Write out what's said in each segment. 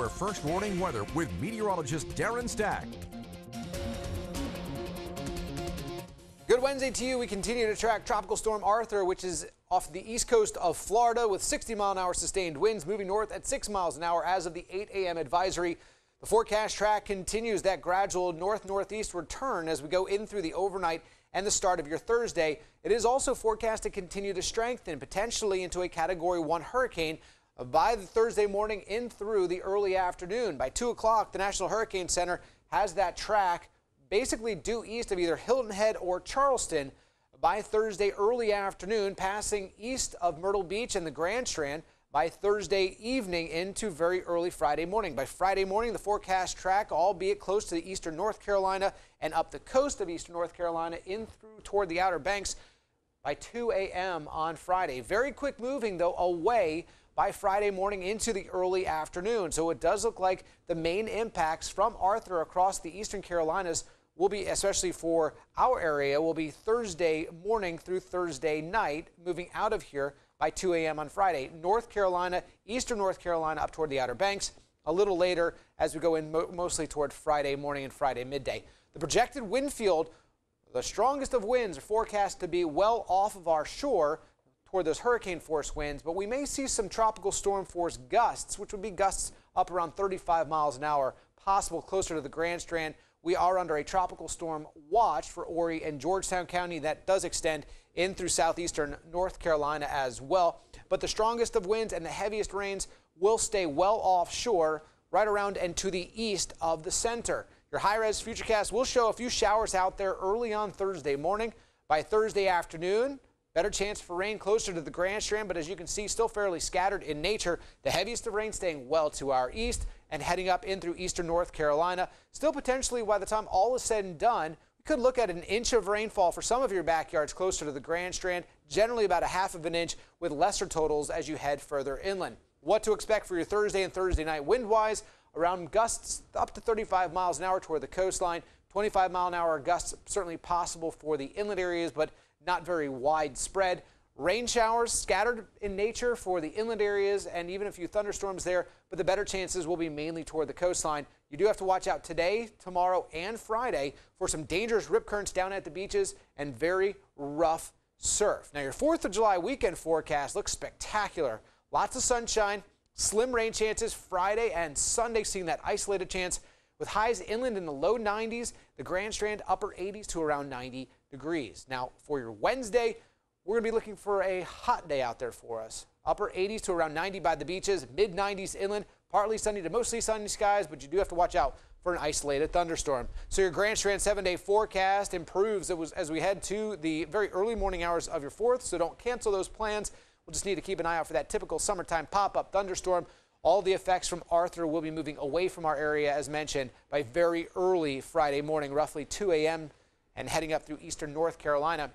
your first warning weather with meteorologist Darren Stack. Good Wednesday to you. We continue to track Tropical Storm Arthur, which is off the east coast of Florida with 60-mile-an-hour sustained winds moving north at 6 miles an hour as of the 8 a.m. advisory. The forecast track continues that gradual north-northeastward turn as we go in through the overnight and the start of your Thursday. It is also forecast to continue to strengthen, potentially into a Category 1 hurricane by the Thursday morning in through the early afternoon. By 2 o'clock, the National Hurricane Center has that track basically due east of either Hilton Head or Charleston by Thursday early afternoon, passing east of Myrtle Beach and the Grand Strand by Thursday evening into very early Friday morning. By Friday morning, the forecast track, albeit close to the eastern North Carolina and up the coast of eastern North Carolina in through toward the Outer Banks by 2 a.m. on Friday. Very quick moving, though, away by Friday morning into the early afternoon. So it does look like the main impacts from Arthur across the eastern Carolinas will be, especially for our area, will be Thursday morning through Thursday night, moving out of here by 2 a.m. on Friday. North Carolina, eastern North Carolina up toward the Outer Banks a little later as we go in mostly toward Friday morning and Friday midday. The projected wind field, the strongest of winds, are forecast to be well off of our shore toward those hurricane force winds, but we may see some tropical storm force gusts, which would be gusts up around 35 miles an hour, possible closer to the Grand Strand. We are under a tropical storm watch for Horry and Georgetown County. That does extend in through southeastern North Carolina as well. But the strongest of winds and the heaviest rains will stay well offshore, right around and to the east of the center. Your high-res futurecast will show a few showers out there early on Thursday morning. By Thursday afternoon, better chance for rain closer to the Grand Strand, but as you can see, still fairly scattered in nature. The heaviest of rain staying well to our east and heading up in through eastern North Carolina. Still potentially, by the time all is said and done, we could look at an inch of rainfall for some of your backyards closer to the Grand Strand, generally about a half of an inch with lesser totals as you head further inland. What to expect for your Thursday and Thursday night wind-wise? Around gusts up to 35 miles an hour toward the coastline. 25-mile-an-hour gusts certainly possible for the inland areas, but not very widespread. Rain showers scattered in nature for the inland areas and even a few thunderstorms there, but the better chances will be mainly toward the coastline. You do have to watch out today, tomorrow, and Friday for some dangerous rip currents down at the beaches and very rough surf. Now, your 4th of July weekend forecast looks spectacular. Lots of sunshine, slim rain chances Friday and Sunday, seeing that isolated chance with highs inland in the low 90s, the Grand Strand upper 80s to around 90 degrees. Now, for your Wednesday, we're going to be looking for a hot day out there for us. Upper 80s to around 90 by the beaches, mid 90s inland, partly sunny to mostly sunny skies, but you do have to watch out for an isolated thunderstorm. So your Grand Strand 7-day forecast improves as we head to the very early morning hours of your 4th, so don't cancel those plans. We'll just need to keep an eye out for that typical summertime pop-up thunderstorm. All the effects from Arthur will be moving away from our area, as mentioned, by very early Friday morning, roughly 2 a.m., and heading up through eastern North Carolina.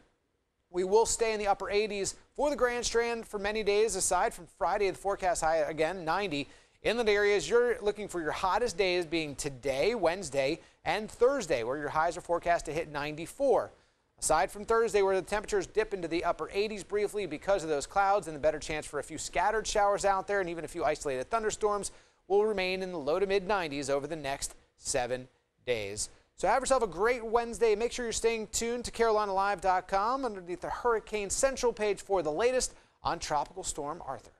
We will stay in the upper 80s for the Grand Strand for many days, aside from Friday, the forecast high again, 90. Inland areas, you're looking for your hottest days being today, Wednesday, and Thursday, where your highs are forecast to hit 94. Aside from Thursday, where the temperatures dip into the upper 80s briefly because of those clouds and the better chance for a few scattered showers out there and even a few isolated thunderstorms, will remain in the low to mid 90s over the next 7 days. So have yourself a great Wednesday. Make sure you're staying tuned to CarolinaLive.com underneath the Hurricane Central page for the latest on Tropical Storm Arthur.